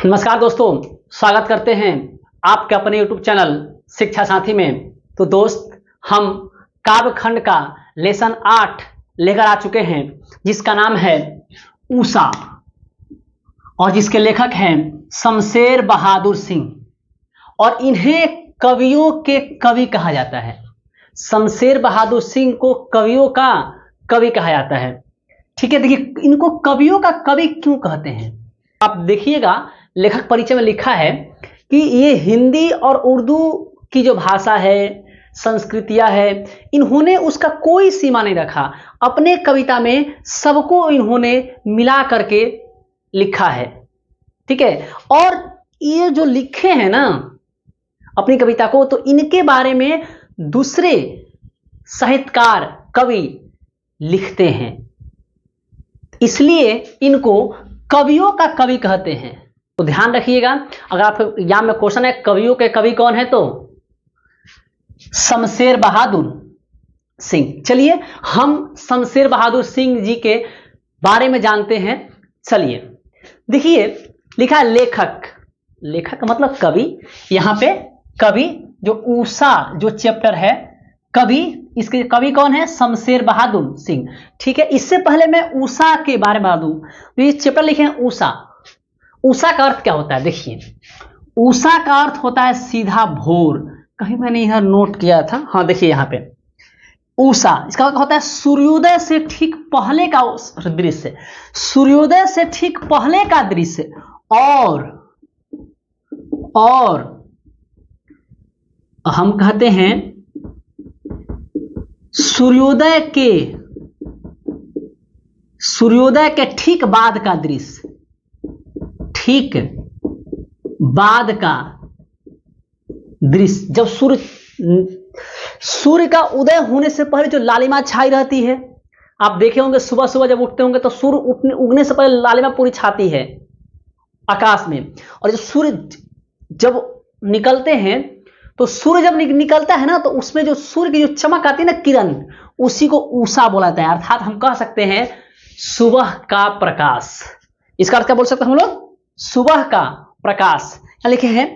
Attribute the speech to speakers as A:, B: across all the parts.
A: नमस्कार दोस्तों, स्वागत करते हैं आपके अपने YouTube चैनल शिक्षा साथी में। तो दोस्त, हम काव्य खंड का लेसन 8 लेकर आ चुके हैं, जिसका नाम है ऊषा और जिसके लेखक हैं शमशेर बहादुर सिंह, और इन्हें कवियों के कवि कहा जाता है। शमशेर बहादुर सिंह को कवियों का कवि कहा जाता है। ठीक है, देखिए इनको कवियों का कवि क्यों कहते हैं, आप देखिएगा लेखक परिचय में लिखा है कि ये हिंदी और उर्दू की जो भाषा है, संस्कृतियां है, इन्होंने उसका कोई सीमा नहीं रखा। अपने कविता में सबको इन्होंने मिला करके लिखा है। ठीक है, और ये जो लिखे हैं ना अपनी कविता को, तो इनके बारे में दूसरे साहित्यकार कवि लिखते हैं, इसलिए इनको कवियों का कवि कहते हैं। तो ध्यान रखिएगा, अगर आप एग्जाम में क्वेश्चन है कवियों के कवि कौन है, तो शमशेर बहादुर सिंह। चलिए हम शमशेर बहादुर सिंह जी के बारे में जानते हैं। चलिए देखिए, लिखा है लेखक, लेखक का मतलब कवि। यहां पे कवि जो ऊषा जो चैप्टर है, कवि, इसके कवि कौन है? शमशेर बहादुर सिंह। ठीक है, इससे पहले मैं ऊषा के बारे में बता दूं, तो ये चैप्टर लिखे हैं ऊषा। ऊषा का अर्थ क्या होता है? देखिए, ऊषा का अर्थ होता है सीधा भोर। कहीं मैंने यह नोट किया था, हाँ देखिए यहाँ पे ऊषा, इसका होता है सूर्योदय से ठीक पहले का दृश्य, सूर्योदय से ठीक पहले का दृश्य। और हम कहते हैं सूर्योदय के ठीक बाद का दृश्य, ठीक बाद का दृश्य, जब सूर्य का उदय होने से पहले जो लालिमा छाई रहती है। आप देखे होंगे सुबह सुबह जब उठते होंगे तो सूर्य उगने से पहले लालिमा पूरी छाती है आकाश में, और जो सूर्य जब निकलते हैं, तो सूर्य जब निकलता है ना, तो उसमें जो सूर्य की जो चमक आती है ना, किरण, उसी को ऊषा बोला जाता है। अर्थात हम कह सकते हैं सुबह का प्रकाश। इसका अर्थ क्या बोल सकते हैं हम लोग? सुबह का प्रकाश। क्या लिखे हैं?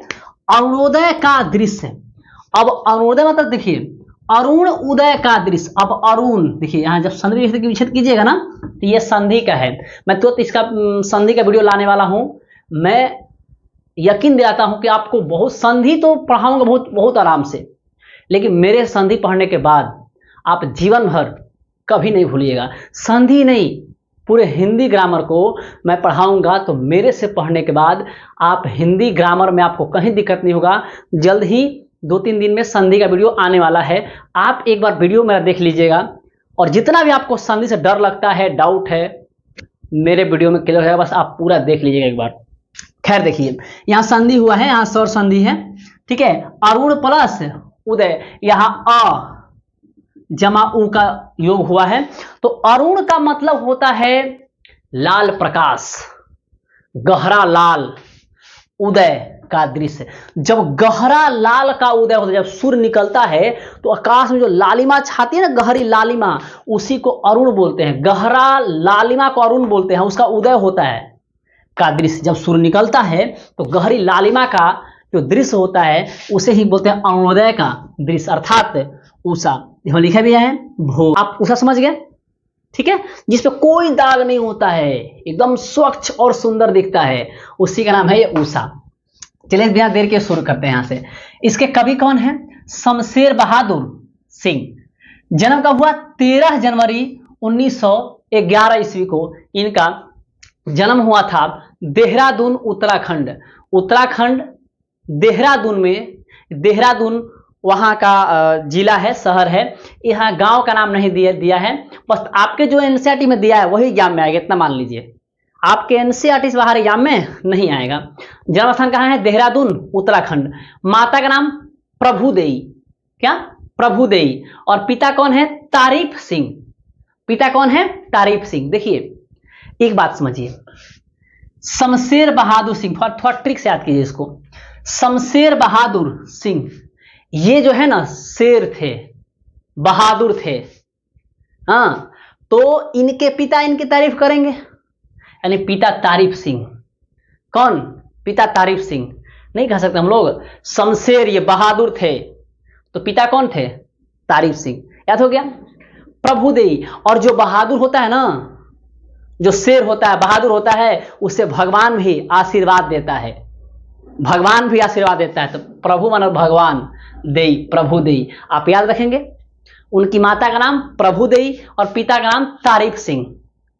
A: अरुणोदय का दृश्य। अब अरुणोदय मतलब देखिए अरुण उदय का दृश्य। अब अरुण देखिए, यहां जब संधि विच्छेद कीजिएगा ना, तो ये संधि का है। मैं तो इसका संधि का वीडियो लाने वाला हूं। मैं यकीन दिलाता हूं कि आपको बहुत संधि तो पढ़ाऊंगा बहुत आराम से, लेकिन मेरे संधि पढ़ने के बाद आप जीवन भर कभी नहीं भूलिएगा। संधि नहीं, पूरे हिंदी ग्रामर को मैं पढ़ाऊंगा, तो मेरे से पढ़ने के बाद आप हिंदी ग्रामर में आपको कहीं दिक्कत नहीं होगा। जल्द ही 2-3 दिन में संधि का वीडियो आने वाला है। आप एक बार वीडियो मेरा देख लीजिएगा, और जितना भी आपको संधि से डर लगता है, डाउट है, मेरे वीडियो में क्लियर है, बस आप पूरा देख लीजिएगा एक बार। खैर देखिए, यहाँ संधि हुआ है, यहाँ स्वर संधि है। ठीक है, अरुण प्लस उदय, यहाँ अ जमा उ का योग हुआ है। तो अरुण का मतलब होता है लाल प्रकाश, गहरा लाल उदय का दृश्य। जब गहरा लाल का उदय होता है, जब सूर्य निकलता है, तो आकाश में जो लालिमा छाती है ना, गहरी लालिमा, उसी को अरुण बोलते हैं। गहरा लालिमा को अरुण बोलते हैं, उसका उदय होता है का दृश्य। जब सूर्य निकलता है तो गहरी लालिमा का जो दृश्य होता है, उसे ही बोलते हैं अरुणोदय का दृश्य, अर्थात ऊषा। यहाँ लिखा भी है भोर। आप ऊषा समझ गए? ठीक है, जिसपे कोई दाग नहीं होता है, एकदम स्वच्छ और सुंदर दिखता है, उसी का नाम है ये ऊषा। चलिए बिना देर के शुरू करते हैं यहाँ से। इसके कवि कौन है? शमशेर बहादुर सिंह। जन्म का हुआ 13 जनवरी 1911 ईस्वी को इनका जन्म हुआ था देहरादून, उत्तराखंड। उत्तराखंड देहरादून में, देहरादून वहां का जिला है, शहर है। यहाँ गांव का नाम नहीं दिया है, बस आपके जो एनसीईआरटी में दिया है वही एग्जाम में आएगा, इतना मान लीजिए। आपके एनसीईआरटी से बाहर एग्जाम में नहीं आएगा। जन्म स्थान कहाँ है? देहरादून, उत्तराखंड। माता का नाम प्रभुदेई, क्या? प्रभुदेई। और पिता कौन है? तारीफ सिंह। पिता कौन है? तारीफ सिंह। देखिए एक बात समझिए, शमशेर बहादुर सिंह, थोड़ा ट्रिक से याद कीजिए इसको। शमशेर बहादुर सिंह, ये जो है ना शेर थे, बहादुर थे। हाँ, तो इनके पिता इनकी तारीफ करेंगे, यानी पिता तारीफ सिंह। कौन? पिता तारीफ सिंह नहीं कह सकते हम लोग। शमशेर ये बहादुर थे, तो पिता कौन थे? तारीफ सिंह। याद हो गया। प्रभुदेई, और जो बहादुर होता है ना, जो शेर होता है, बहादुर होता है, उसे भगवान भी आशीर्वाद देता है, भगवान भी आशीर्वाद देता है। तो प्रभु मानो भगवान, देई, प्रभुदेई आप याद रखेंगे। उनकी माता का नाम प्रभुदेई और पिता का नाम तारीफ सिंह।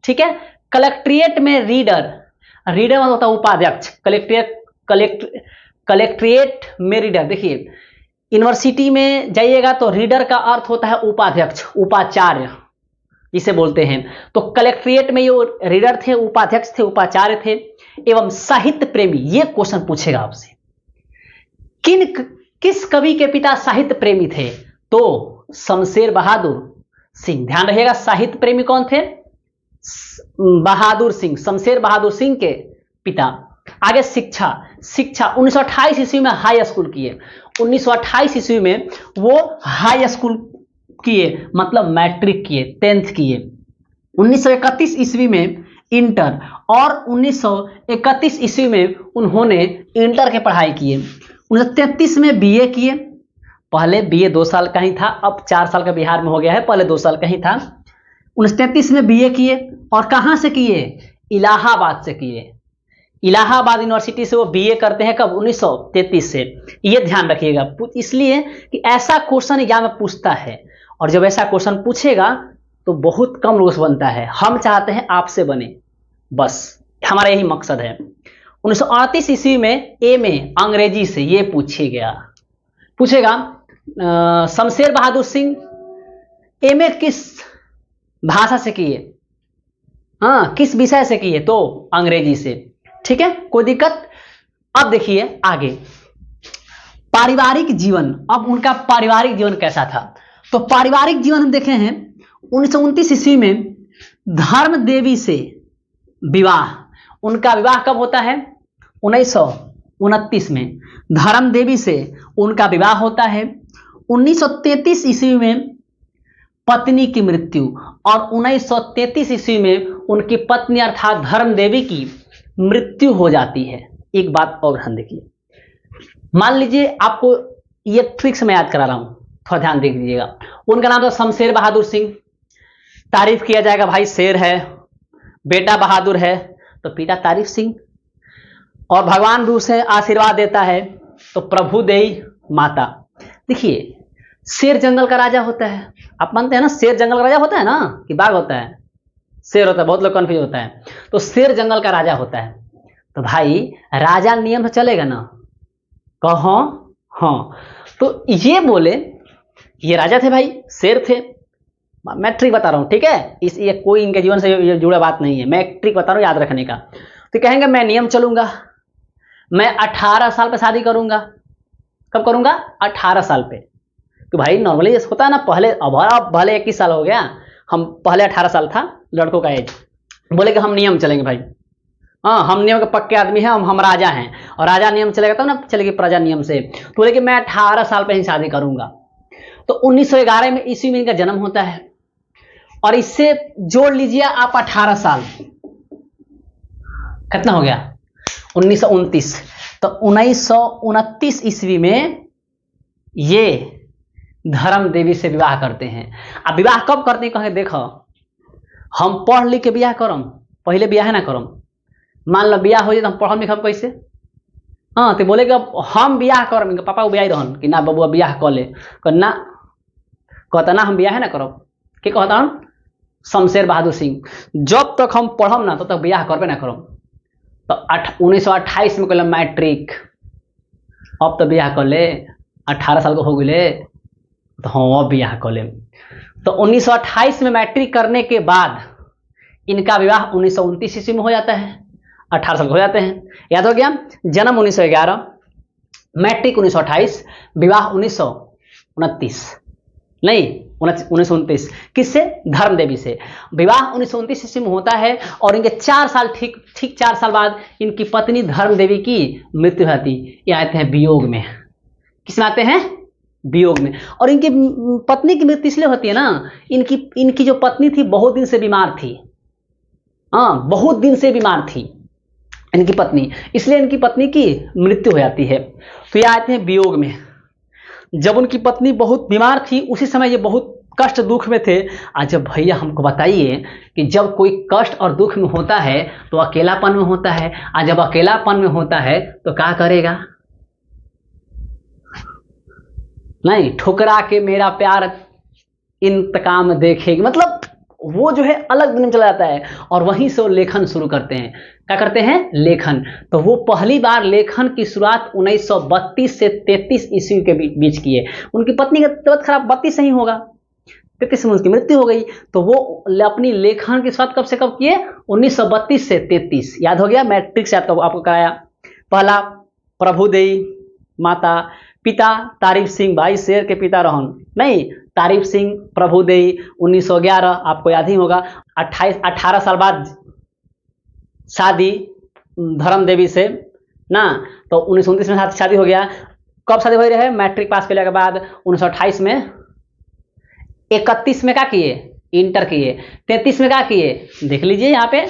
A: ठीक है। कलेक्ट्रेट में रीडर, रीडर मतलब होता है उपाध्यक्ष। कलेक्ट्रेट में रीडर, देखिए यूनिवर्सिटी में जाइएगा तो रीडर का अर्थ होता है उपाध्यक्ष, उपाचार्य जिसे बोलते हैं। तो कलेक्ट्रेट में ये रीडर थे, उपाध्यक्ष थे, उपाचार्य थे एवं साहित्य प्रेमी। ये क्वेश्चन पूछेगा आपसे, किस कवि के पिता साहित्य प्रेमी थे? तो शमशेर बहादुर सिंह। ध्यान रहिएगा, साहित्य प्रेमी कौन थे? बहादुर सिंह, शमशेर बहादुर सिंह के पिता। आगे शिक्षा, 1928 ईस्वी में हाई स्कूल किए। 1928 ईस्वी में वो हाई स्कूल किए, मतलब मैट्रिक किए, 10th किए। 1931 ईस्वी में इंटर, और 1931 ईस्वी में उन्होंने इंटर के पढ़ाई किए। 1933 में बीए किए। पहले बीए 2 साल का ही था, अब 4 साल का बिहार में हो गया है, पहले 2 साल का ही था। 1933 में बीए किए, और कहां से किए? इलाहाबाद से किए। इलाहाबाद यूनिवर्सिटी से वो बीए करते हैं। कब? 1933 से। ये ध्यान रखिएगा, इसलिए कि ऐसा क्वेश्चन एग्जाम में पूछता है, और जब ऐसा क्वेश्चन पूछेगा तो बहुत कम लोगों से बनता है। हम चाहते हैं आपसे बने, बस हमारा यही मकसद है। 1938 ईस्वी में एमए अंग्रेजी से ये पूछेगा शमशेर बहादुर सिंह एमए किस भाषा से किए? हाँ, किस विषय से किए? तो अंग्रेजी से। ठीक है, कोई दिक्कत? अब देखिए आगे पारिवारिक जीवन। अब उनका पारिवारिक जीवन कैसा था? तो पारिवारिक जीवन हम देखे हैं 1929 ईस्वी में धर्म देवी से विवाह। उनका विवाह कब होता है? 1929 में धर्म देवी से उनका विवाह होता है। 1933 ईस्वी में पत्नी की मृत्यु, और 1933 ईस्वी में उनकी पत्नी अर्थात धर्म देवी की मृत्यु हो जाती है। एक बात और ध्यान देखिए, मान लीजिए आपको ये ट्रिक्स मैं याद करा रहा हूं, थोड़ा ध्यान देख लीजिएगा। उनका नाम था शमशेर बहादुर सिंह। तारीफ किया जाएगा, भाई शेर है, बेटा बहादुर है, तो पिता तारीफ सिंह, और भगवान भी उसे आशीर्वाद देता है, तो प्रभुदेई माता। देखिए शेर जंगल का राजा होता है, आप मानते हैं ना? शेर जंगल का राजा होता है ना, कि बाघ होता है? शेर होता है, बहुत लोग कंफ्यूज होता है। तो शेर जंगल का राजा होता है, तो भाई राजा नियम से चलेगा ना? कहो हाँ। तो ये बोले ये राजा थे भाई, शेर थे। मैं ट्रिक बता रहा हूं, ठीक है? ये कोई इनके जीवन से जुड़ा बात नहीं है, मैं ट्रिक बता रहा हूं याद रखने का। तो कहेंगे मैं नियम चलूंगा, मैं 18 साल पे शादी करूंगा। कब करूंगा? 18 साल पे। तो भाई नॉर्मली होता है ना, पहले अब भले 21 साल हो गया, हम पहले 18 साल था लड़कों का एज। बोले कि हम नियम चलेंगे भाई, हाँ हम नियम के पक्के आदमी हैं, हम राजा हैं, और राजा नियम चलेगा तब ना चलेगी प्रजा नियम से। तो बोले कि मैं 18 साल पे ही शादी करूंगा। तो 1911 में ईस्वी में इनका जन्म होता है, और इससे जोड़ लीजिए आप 18 साल, कितना हो गया? 1929। तो 1929 ईस्वी में ये धर्म देवी से विवाह करते हैं। अब विवाह कब करते हैं? कहेंगे देखो हम पढ़ लिख के ब्याह करम, पहले ब्याह है ना करम। मान लो ब्याह हो जाए तो हम पढ़म लिखम कैसे? हाँ, तो बोले कि अब हम ब्याह करम, इनके पापा ब्याह रहन कि ना बबुआ ब्याह कर ले, ना कहता ना हम ब्याह है ना करब। के कहता हम? शमशेर बहादुर सिंह, जब तक हम पढ़म ना तब तक ब्याह करबे ना करम। तो 1928 में कहल मैट्रिक, अब तो ब्याह कर ले, 18 साल को हो गए तो हम अब ब्याह कर ले। तो 1928 में मैट्रिक करने के बाद इनका विवाह 1929 ईस्वी में हो जाता है, 18 साल हो जाते हैं। याद हो गया? जन्म 1911, मैट्रिक 1928, विवाह 1929 नहीं 1929। किससे? धर्म देवी से। विवाह 1929 ईस्वी में होता है, और इनके 4 साल ठीक 4 साल बाद इनकी पत्नी धर्म देवी की मृत्यु होती। ये आते हैं वियोग में। किस में आते हैं? वियोग में। और इनकी पत्नी की मृत्यु इसलिए होती है ना, इनकी जो पत्नी थी बहुत दिन से बीमार थी। हाँ, बहुत दिन से बीमार थी, इनकी पत्नी, इसलिए इनकी पत्नी की मृत्यु हो जाती है। तो ये आते हैं वियोग में। जब उनकी पत्नी बहुत बीमार थी उसी समय ये बहुत कष्ट दुख में थे। आज जब भैया हमको बताइए कि जब कोई कष्ट और दुख में होता है तो अकेलापन में होता है, और जब अकेलापन में होता है तो क्या करेगा? नहीं, ठुकरा के मेरा प्यार इंतकाम देखेगी, मतलब वो जो है अलग दुनिया में चला जाता है और वहीं से वो लेखन शुरू करते हैं। क्या करते हैं? लेखन। तो वो पहली बार लेखन की शुरुआत 1932 से 33 ईस्वी के बीच की है। उनकी पत्नी की तबीयत खराब 32 से ही होगा, 33 में उसकी मृत्यु हो गई। तो वो अपनी लेखन की शुरुआत कब से कब किए? 1932 से 33। याद हो गया? मैट्रिक से आपको कराया। पहला प्रभुदेई माता, पिता तारीफ सिंह, भाई शेर के पिता रोहन नहीं, तारीफ सिंह प्रभुदेई 1911, आपको याद ही होगा। 18 साल बाद शादी धर्म देवी से ना, तो 1929 में शादी हो गया। कब शादी हो रही है? मैट्रिक पास करने के बाद 1928 में। 31 में क्या किए? इंटर किए। 33 में क्या किए? देख लीजिए यहाँ पे,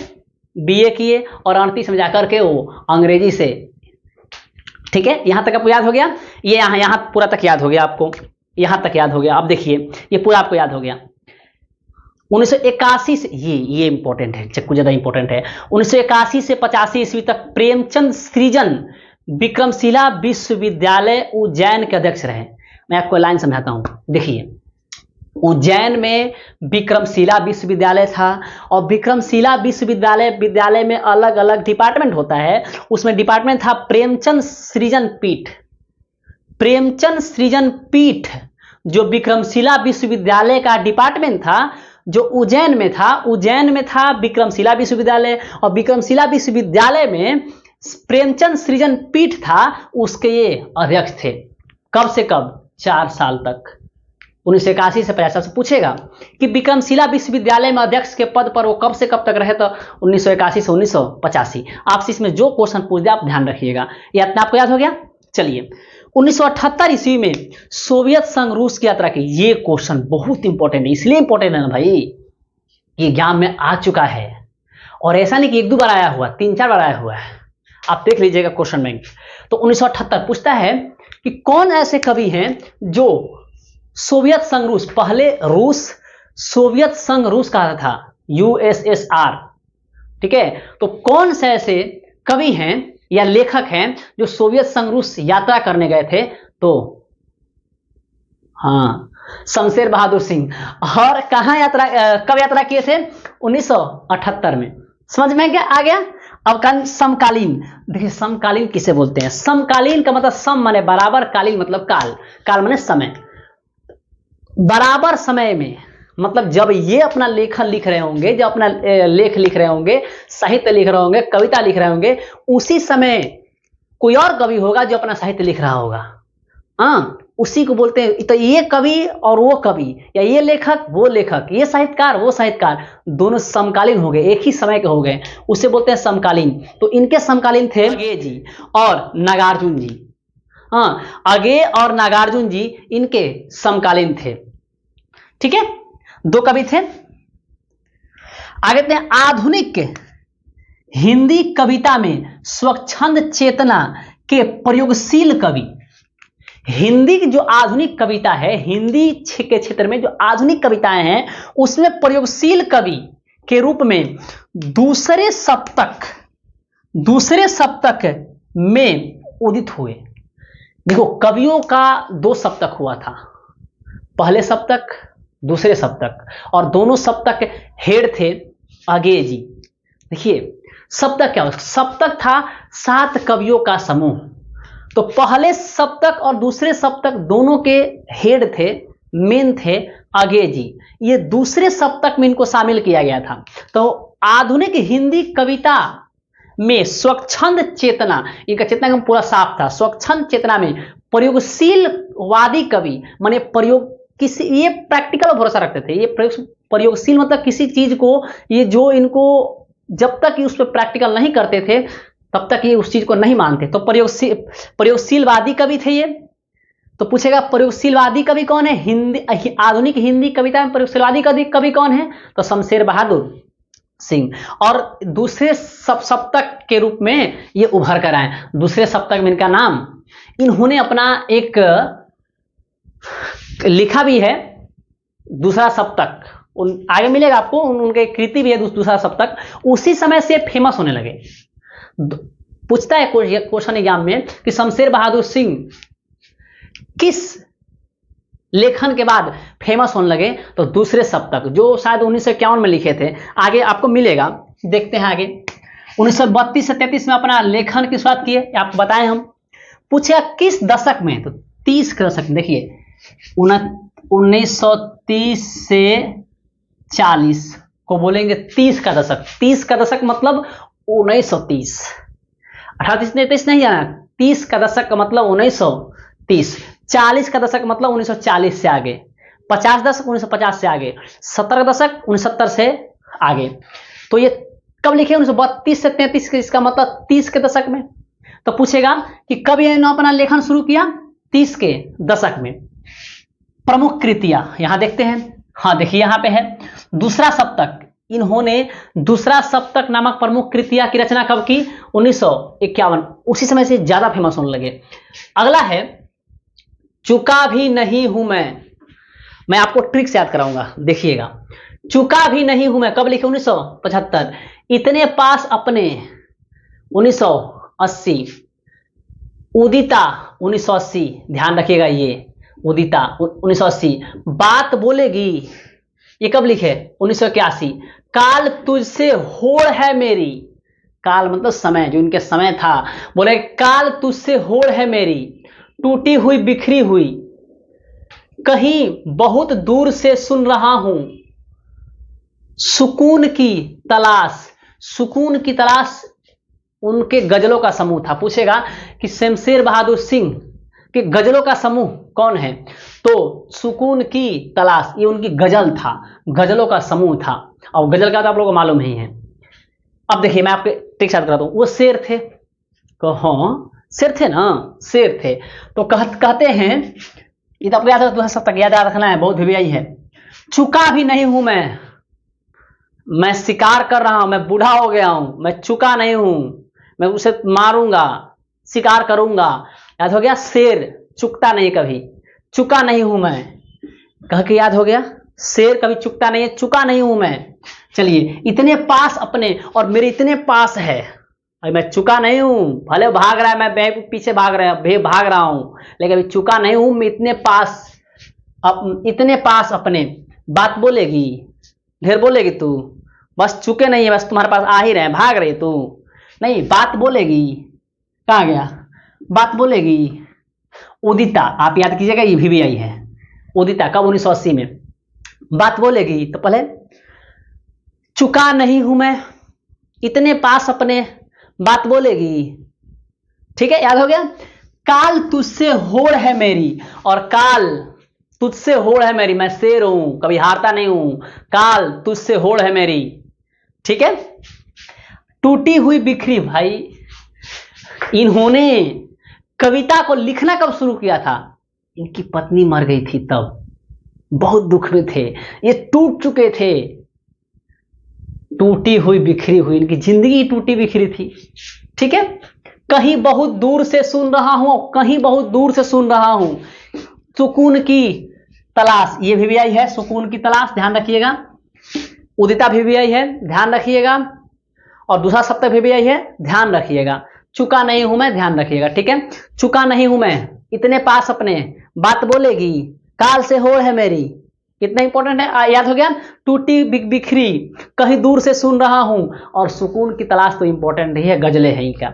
A: बीए किए। और 38 में जाकर के वो अंग्रेजी से, ठीक है, यहां तक आपको याद हो गया। ये यहां पूरा तक याद हो गया आपको, यहां तक याद हो गया। अब देखिए ये पूरा आपको याद हो गया। 1981 से ये इंपॉर्टेंट है, कुछ ज्यादा इंपॉर्टेंट है। 1981 से 85 ईस्वी तक प्रेमचंद सृजन विक्रमशिला विश्वविद्यालय उज्जैन के अध्यक्ष रहे। मैं आपको लाइन समझाता हूं, देखिए। उज्जैन में विक्रमशिला विश्वविद्यालय था और विक्रमशिला विद्यालय में अलग अलग डिपार्टमेंट होता है। उसमें डिपार्टमेंट था प्रेमचंद सृजन पीठ। प्रेमचंद सृजन पीठ जो विक्रमशिला विश्वविद्यालय का डिपार्टमेंट था, जो उज्जैन में था विक्रमशिला विश्वविद्यालय। और विक्रमशिला विश्वविद्यालय में प्रेमचंद सृजन पीठ था, उसके ये अध्यक्ष थे। कब से कब? 4 साल तक। 1981 से 50 से पूछेगा कि विक्रमशिला विश्वविद्यालय में अध्यक्ष के पद पर वो कब से कब तक रहे, तो 1981 से 1985। आपसे इसमें जो क्वेश्चन पूछ दे आप ध्यान रखिएगा। ये इतना आपको याद हो गया। चलिए, 1978 ईस्वी में सोवियत संघ रूस की यात्रा की। ये क्वेश्चन बहुत इंपॉर्टेंट है, इसलिए इंपॉर्टेंट है ना भाई, ये एग्जाम में आ चुका है। और ऐसा नहीं कि 1-2 बार आया हुआ, 3-4 बार आया हुआ है। आप देख लीजिएगा क्वेश्चन बैंक। तो 1978 पूछता है कि कौन ऐसे कवि हैं जो सोवियत संघ रूस, पहले रूस सोवियत संघ रूस कहा था, यूएसएसआर, ठीक है। तो कौन से ऐसे कवि हैं या लेखक हैं जो सोवियत संघ रूस यात्रा करने गए थे? तो हाँ, शमशेर बहादुर सिंह। और कहां यात्रा, कब यात्रा किए थे? 1978 में। समझ में क्या आ गया? अब समकालीन। देखिए समकालीन किसे बोलते हैं? समकालीन का मतलब सम माने बराबर, कालीन मतलब काल, काल माने समय। बराबर समय में मतलब जब ये अपना लेखन लिख रहे होंगे, जब अपना लेख लिख रहे होंगे, साहित्य लिख रहे होंगे, कविता लिख रहे होंगे, उसी समय कोई और कवि होगा जो अपना साहित्य लिख रहा होगा। हाँ, उसी को बोलते हैं। तो ये कवि और वो कवि, या ये लेखक वो लेखक, ये साहित्यकार वो साहित्यकार, दोनों समकालीन हो गए, एक ही समय के हो गए, उसे बोलते हैं समकालीन। तो इनके समकालीन थे अगे जी और नागार्जुन जी। हाँ, अगे और नागार्जुन जी इनके समकालीन थे, ठीक है। 2 कवि थे। आगे थे आधुनिक हिंदी कविता में स्वच्छंद चेतना के प्रयोगशील कवि। हिंदी की जो आधुनिक कविता है, हिंदी के क्षेत्र में जो आधुनिक कविताएं हैं, उसमें प्रयोगशील कवि के रूप में दूसरे सप्तक में उदित हुए। देखो कवियों का 2 सप्तक हुआ था, पहले सप्तक, दूसरे सप्तक, और दोनों सप्तक हेड थे अगे जी। देखिए सप्तक क्या, सप्तक था 7 कवियों का समूह। तो पहले सप्तक और दूसरे सप्तक दोनों के हेड थे, मेन थे अगे जी। ये दूसरे सप्तक में इनको शामिल किया गया था। तो आधुनिक हिंदी कविता में स्वच्छंद चेतना, इनका चेतना का पूरा साफ था। स्वच्छंद चेतना में प्रयोगशील वादी कवि माने प्रयोग, किसी ये प्रैक्टिकल भरोसा रखते थे। ये प्रयोगशील मतलब किसी चीज को, ये जो इनको जब तक उस पर प्रैक्टिकल नहीं करते थे तब तक ये उस चीज को नहीं मानते। तो प्रयोगशीलवादी कवि थे ये। तो पूछेगा प्रयोगशीलवादी कवि कौन है? हिंदी, आधुनिक हिंदी कविता में प्रयोगशीलवादी कवि कौन है? तो शमशेर बहादुर सिंह, और दूसरे सप्तक के रूप में ये उभर कर आए। दूसरे सप्तक में इनका नाम, इन्होंने अपना एक लिखा भी है दूसरा सप्तक, आगे मिलेगा आपको, उनके कृति भी है दूसरा सप्तक। उसी समय से फेमस होने लगे। पूछता है क्वेश्चन एग्जाम में कि शमशेर बहादुर सिंह किस लेखन के बाद फेमस होने लगे, तो दूसरे सप्तक, जो शायद 1951 में लिखे थे। आगे आपको मिलेगा, देखते हैं आगे। 1932 से 33 में अपना लेखन की शुरुआत किए, आपको बताएं हम। पूछा किस दशक में, तो 30 के दशक में। देखिए 1930 से 40 को बोलेंगे 30 का दशक। 30 का दशक मतलब 1930, 38-39 नहीं आना, 30 का दशक का मतलब 1930। 40 का दशक मतलब 1940 से आगे, 50 दशक 1950 से आगे, 70 दशक 1970 से आगे। तो ये कब लिखे? 1932 से 33 के, इसका मतलब 30 के दशक में। तो पूछेगा कि कब इन्होंने अपना लेखन शुरू किया? 30 के दशक में। प्रमुख कृतियां यहां देखते हैं, हाँ देखिए यहां पे है दूसरा सप्तक। इन्होंने दूसरा सप्तक नामक प्रमुख कृतियां की रचना कब की? 1951। उसी समय से ज्यादा फेमस होने लगे। अगला है चुका भी नहीं हूं मैं आपको ट्रिक से याद कराऊंगा, देखिएगा। चुका भी नहीं हूं मैं कब लिखे? 1975। इतने पास अपने 1980। उदिता 1980, ध्यान रखिएगा ये उदिता 1980। बात बोलेगी ये कब लिखे? 1981। काल तुझसे होड़ है मेरी, काल मतलब समय, जो इनके समय था, बोले काल तुझसे होड़ है मेरी, टूटी हुई बिखरी हुई, कहीं बहुत दूर से सुन रहा हूं, सुकून की तलाश। सुकून की तलाश उनके गजलों का समूह था। पूछेगा कि शमशेर बहादुर सिंह के गजलों का समूह कौन है, तो सुकून की तलाश ये उनकी गजल था, गजलों का समूह था। और गजल का तो आप लोगों को मालूम ही है। अब देखिए मैं आपके टिक साथ कराता हूं। वो शेर थे, तो हाँ शेर थे ना, शेर थे। तो कहते हैं, ये तो आपको याद है, सब तक याद रखना है, बहुत भी है। चुका भी नहीं हूं मैं शिकार कर रहा हूं, मैं बूढ़ा हो गया हूं, मैं चुका नहीं हूं, मैं उसे मारूंगा, शिकार करूंगा। याद हो गया? शेर चुकता नहीं कभी, चुका नहीं हूं मैं, कह के याद हो गया। शेर कभी चुकता नहीं है, चुका नहीं हूं मैं। चलिए इतने पास अपने, और मेरे इतने पास है, अभी मैं चुका नहीं हूं, भले भाग रहा है, मैं पीछे भाग रहा हूं, लेकिन अभी चुका नहीं हूं मैं। इतने पास अपने। बात बोलेगी, ढेर बोलेगी तू, बस चुके नहीं है, बस तुम्हारे पास आ ही रहे, भाग रही तू नहीं। बात बोलेगी, कहां गया? बात बोलेगी। उदिता आप याद कीजिएगा, ये भी आई है उदिता, कब? 1980 में। बात बोलेगी, तो पहले चुका नहीं हूं मैं, इतने पास अपने, बात बोलेगी, ठीक है, याद हो गया। काल तुझसे होड़ है मेरी, और काल तुझसे होड़ है मेरी, मैं शेर हूं, कभी हारता नहीं हूं, काल तुझसे होड़ है मेरी, ठीक है। टूटी हुई बिखरी, भाई इन्होंने कविता को लिखना कब शुरू किया था? इनकी पत्नी मर गई थी तब, बहुत दुख में थे, ये टूट चुके थे। टूटी हुई बिखरी हुई, इनकी जिंदगी टूटी बिखरी थी, ठीक है। कहीं बहुत दूर से सुन रहा हूं, कहीं बहुत दूर से सुन रहा हूं, सुकून की तलाश, ये भी आई है, सुकून की तलाश, ध्यान रखिएगा। उदिता भी आई है, ध्यान रखिएगा। और दूसरा सप्तक भी आई है, ध्यान रखिएगा। चुका नहीं हूं मैं, ध्यान रखिएगा, ठीक है। चुका नहीं हूं मैं, इतने पास अपने, बात बोलेगी, काल से होड़ है मेरी, कितना इंपॉर्टेंट है, याद हो गया। टूटी बिखरी, कहीं दूर से सुन रहा हूं, और सुकून की तलाश तो इंपॉर्टेंट ही है, गजलें हैं इनका,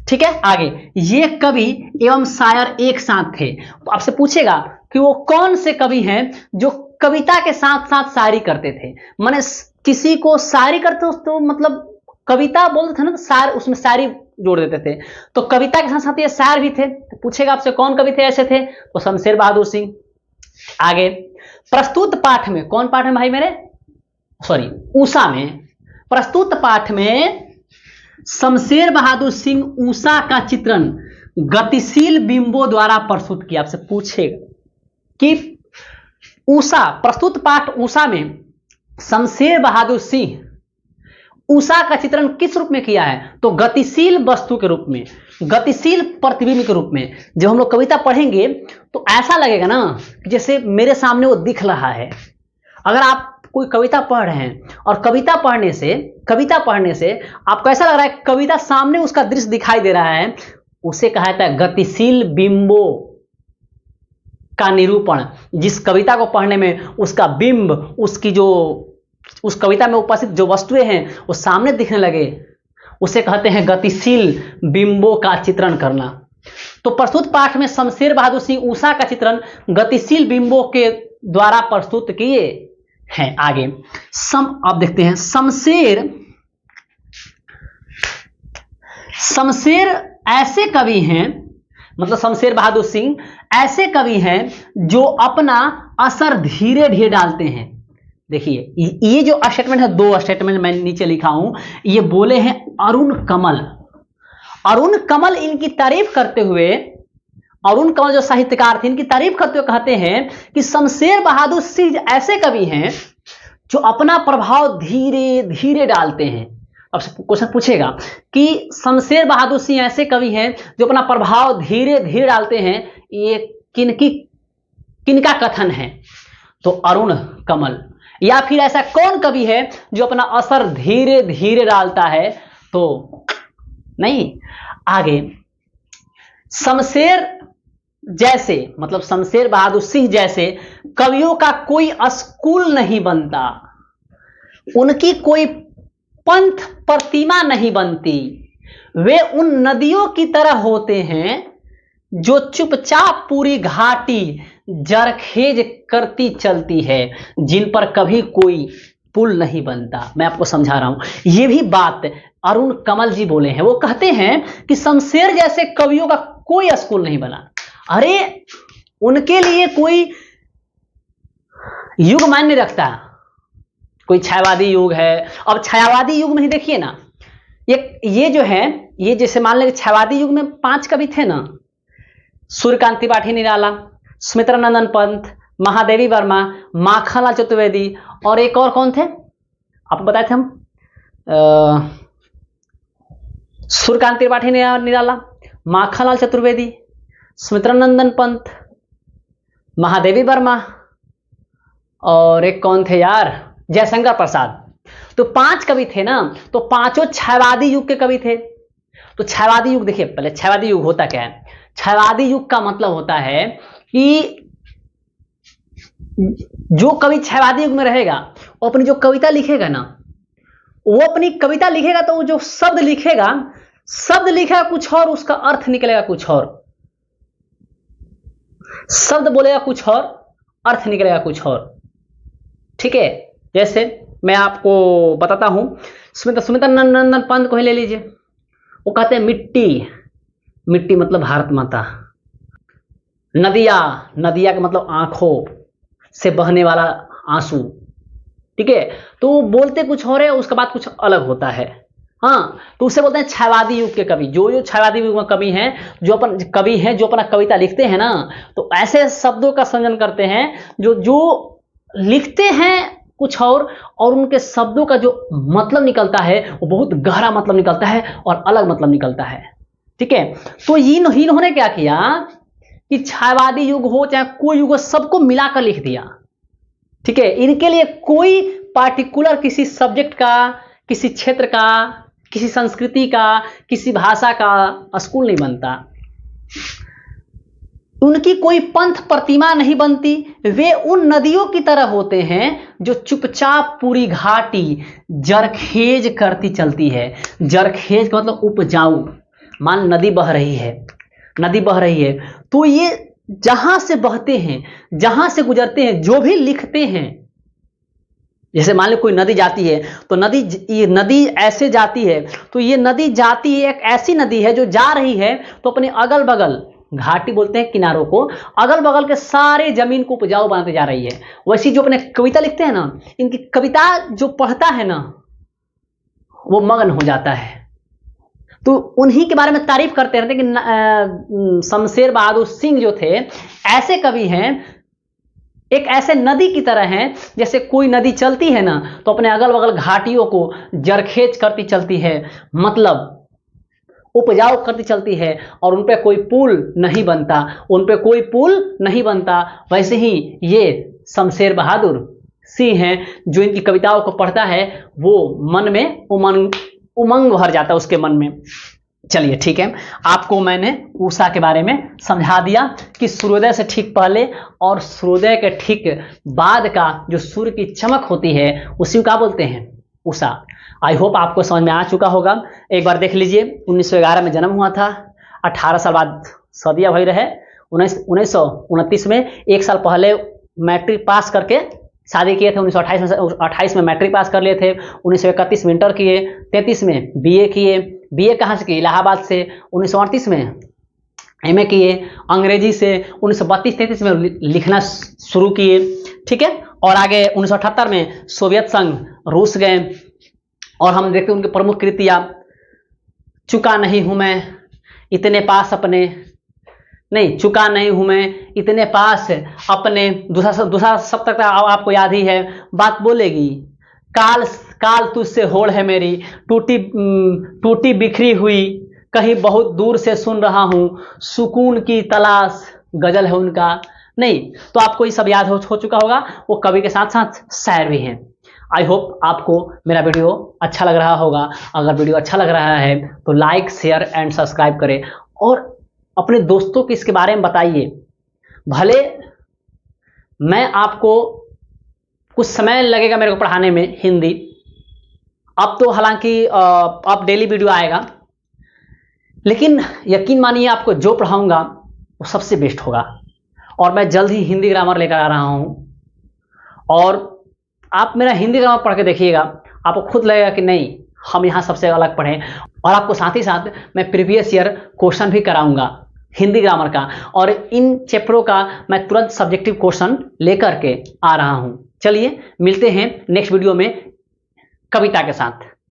A: ठीक है। आगे, ये कवि एवं शायर एक साथ थे। आपसे पूछेगा कि वो कौन से कवि हैं जो कविता के साथ साथ शायरी करते थे। माने किसी को शायरी करते तो मतलब कविता बोलते थे ना, तो शायर उसमें शायरी जोड़ देते थे, तो कविता के साथ साथ ये शायर भी थे। तो पूछेगा आपसे कौन कवि थे ऐसे थे, तो शमशेर बहादुर सिंह। आगे, प्रस्तुत पाठ में, कौन पाठ में भाई मेरे, सॉरी उषा में, प्रस्तुत पाठ में शमशेर बहादुर सिंह उषा का चित्रण गतिशील बिंबों द्वारा प्रस्तुत किया। आपसे पूछेगा कि उषा, प्रस्तुत पाठ उषा में शमशेर बहादुर सिंह उषा का चित्रण किस रूप में किया है? तो गतिशील वस्तु के रूप में, गतिशील प्रतिबिंब के रूप में। जब हम लोग कविता पढ़ेंगे तो ऐसा लगेगा ना कि जैसे मेरे सामने वो दिख रहा है। अगर आप कोई कविता पढ़ रहे हैं और कविता पढ़ने से आपको ऐसा लग रहा है कविता सामने उसका दृश्य दिखाई दे रहा है, उसे कहा जाता है गतिशील बिंबों का निरूपण। जिस कविता को पढ़ने में उसका बिंब, उसकी जो उस कविता में उपस्थित जो वस्तुएं हैं वो सामने दिखने लगे, उसे कहते हैं गतिशील बिंबों का चित्रण करना। तो प्रस्तुत पाठ में शमशेर बहादुर सिंह उषा का चित्रण गतिशील बिंबों के द्वारा प्रस्तुत किए हैं। आगे अब देखते हैं शमशेर ऐसे कवि हैं, मतलब शमशेर बहादुर सिंह ऐसे कवि हैं जो अपना असर धीरे धीरे डालते हैं। देखिए ये जो स्टेटमेंट है, दो स्टेटमेंट मैं नीचे लिखा हूं, ये बोले हैं अरुण कमल। अरुण कमल इनकी तारीफ करते हुए, अरुण कमल जो साहित्यकार थे, इनकी तारीफ करते हुए कहते हैं कि शमशेर बहादुर सिंह ऐसे कवि हैं जो अपना प्रभाव धीरे धीरे डालते हैं। अब क्वेश्चन पूछेगा कि शमशेर बहादुर सिंह ऐसे कवि हैं जो अपना प्रभाव धीरे धीरे डालते हैं, ये किनका कथन है? तो अरुण कमल। या फिर ऐसा कौन कवि है जो अपना असर धीरे धीरे डालता है? तो नहीं। आगे शमशेर जैसे, मतलब शमशेर बहादुर सिंह जैसे कवियों का कोई स्कूल नहीं बनता, उनकी कोई पंथ प्रतिमा नहीं बनती। वे उन नदियों की तरह होते हैं जो चुपचाप पूरी घाटी जरखेज करती चलती है, जिन पर कभी कोई पुल नहीं बनता। मैं आपको समझा रहा हूं, यह भी बात अरुण कमल जी बोले हैं। वो कहते हैं कि शमशेर जैसे कवियों का कोई स्कूल नहीं बना। अरे उनके लिए कोई युग मान्य रखता, कोई छायावादी युग है। अब छायावादी युग में ही देखिए ना, ये जो है, ये जैसे मान लें छायावादी युग में 5 कवि थे ना, सूर्यकांत त्रिपाठी निराला, सुमित्रा नंदन पंत, महादेवी वर्मा, माखनलाल चतुर्वेदी, और एक और कौन थे आपको बताए थे हम? सूर्यकांत त्रिपाठी निराला, माखनलाल चतुर्वेदी, सुमित्रा नंदन पंत, महादेवी वर्मा, और एक कौन थे यार? जयशंकर प्रसाद। तो 5 कवि थे ना, तो पांचों छायावादी युग के कवि थे। तो छायावादी युग देखिए, पहले छायावादी युग होता क्या है? छायावादी युग का मतलब होता है कि जो कवि छायावादी युग में रहेगा वो अपनी जो कविता लिखेगा ना, वो अपनी कविता लिखेगा तो वो जो शब्द लिखेगा कुछ और, उसका अर्थ निकलेगा कुछ और। शब्द बोलेगा कुछ और, अर्थ निकलेगा कुछ और। ठीक है, जैसे मैं आपको बताता हूं, सुमित्रा नंदन पंत को ही ले लीजिए। वो कहते हैं मिट्टी, मिट्टी मतलब भारत माता। नदिया, नदिया का मतलब आंखों से बहने वाला आंसू। ठीक है, तो बोलते कुछ और है, उसके बाद कुछ अलग होता है। हाँ, तो उसे बोलते हैं छायावादी युग के कवि। जो छायावादी युग में कवि हैं, जो अपना कविता लिखते हैं ना, तो ऐसे शब्दों का संयोजन करते हैं जो लिखते हैं कुछ और उनके शब्दों का जो मतलब निकलता है वो बहुत गहरा मतलब निकलता है और अलग मतलब निकलता है। ठीक है, तो इन्होंने क्या किया कि छायावादी युग हो चाहे कोई युग हो, सबको मिलाकर लिख दिया। ठीक है, इनके लिए कोई पार्टिकुलर किसी सब्जेक्ट का, किसी क्षेत्र का, किसी संस्कृति का, किसी भाषा का स्कूल नहीं बनता। उनकी कोई पंथ प्रतिमा नहीं बनती। वे उन नदियों की तरह होते हैं जो चुपचाप पूरी घाटी जरखेज करती चलती है। जरखेज का मतलब उपजाऊ। मान नदी बह रही है, तो ये जहां से बहते हैं, जहां से गुजरते हैं, जो भी लिखते हैं, जैसे मान लो कोई नदी जाती है, तो ये नदी ऐसे जाती है, तो ये नदी जाती है, एक ऐसी नदी है जो जा रही है, तो अपने अगल बगल, घाटी बोलते हैं किनारों को, अगल बगल के सारे जमीन को उपजाऊ बनाते जा रही है। वैसी जो अपने कविता लिखते हैं ना, इनकी कविता जो पढ़ता है ना, वो मगन हो जाता है। तो उन्हीं के बारे में तारीफ करते रहते कि शमशेर बहादुर सिंह जो थे ऐसे कवि हैं एक ऐसे नदी की तरह हैं, जैसे कोई नदी चलती है ना तो अपने अगल बगल घाटियों को जरखेज करती चलती है, मतलब उपजाऊ करती चलती है, और उन पे कोई पुल नहीं बनता, उन पे कोई पुल नहीं बनता। वैसे ही ये शमशेर बहादुर सिंह हैं, जो इनकी कविताओं को पढ़ता है वो मन में उमंग भर जाता है उसके मन में। चलिए ठीक है, आपको मैंने उषा के बारे में समझा दिया कि सूर्योदय से ठीक पहले और सूर्योदय के ठीक बाद का जो सूर्य की चमक होती है उसी को क्या बोलते हैं, उषा। आई होप आपको समझ में आ चुका होगा। एक बार देख लीजिए, 1911 में जन्म हुआ था, 18 साल बाद सदिया भई रहे, 1929 में, एक साल पहले मैट्रिक पास करके शादी किए थे, 1928 में मैट्रिक पास कर लिए थे, 1931 में इंटर किए, 33 में बीए किए, बीए कहाँ से किए, इलाहाबाद से, 1938 में एमए किए अंग्रेजी से, 1932-33 में लिखना शुरू किए, ठीक है। और आगे 1978 में सोवियत संघ रूस गए, और हम देखते हैं उनकी प्रमुख कृतियां, चुका नहीं हूं मैं इतने पास अपने, नहीं चुका नहीं हूं मैं इतने पास अपने, दूसरा सब तक आपको याद ही है, बात बोलेगी, काल काल तुझसे होड़ है मेरी, टूटी बिखरी हुई, कहीं बहुत दूर से सुन रहा हूं, सुकून की तलाश, गजल है उनका। नहीं तो आपको ये सब याद हो चुका होगा, वो कवि के साथ साथ शायर भी हैं। आई होप आपको मेरा वीडियो अच्छा लग रहा होगा। अगर वीडियो अच्छा लग रहा है तो लाइक शेयर एंड सब्सक्राइब करें, और अपने दोस्तों को इसके बारे में बताइए। भले मैं आपको कुछ समय लगेगा मेरे को पढ़ाने में हिंदी, अब तो हालांकि अब डेली वीडियो आएगा, लेकिन यकीन मानिए आपको जो पढ़ाऊंगा वो सबसे बेस्ट होगा। और मैं जल्द ही हिंदी ग्रामर लेकर आ रहा हूं, और आप मेरा हिंदी ग्रामर पढ़ के देखिएगा, आपको खुद लगेगा कि नहीं हम यहाँ सबसे अलग पढ़ें। और आपको साथ ही साथ मैं प्रीवियस ईयर क्वेश्चन भी कराऊंगा हिंदी ग्रामर का, और इन चैप्टरों का मैं तुरंत सब्जेक्टिव क्वेश्चन लेकर के आ रहा हूं। चलिए मिलते हैं नेक्स्ट वीडियो में कविता के साथ।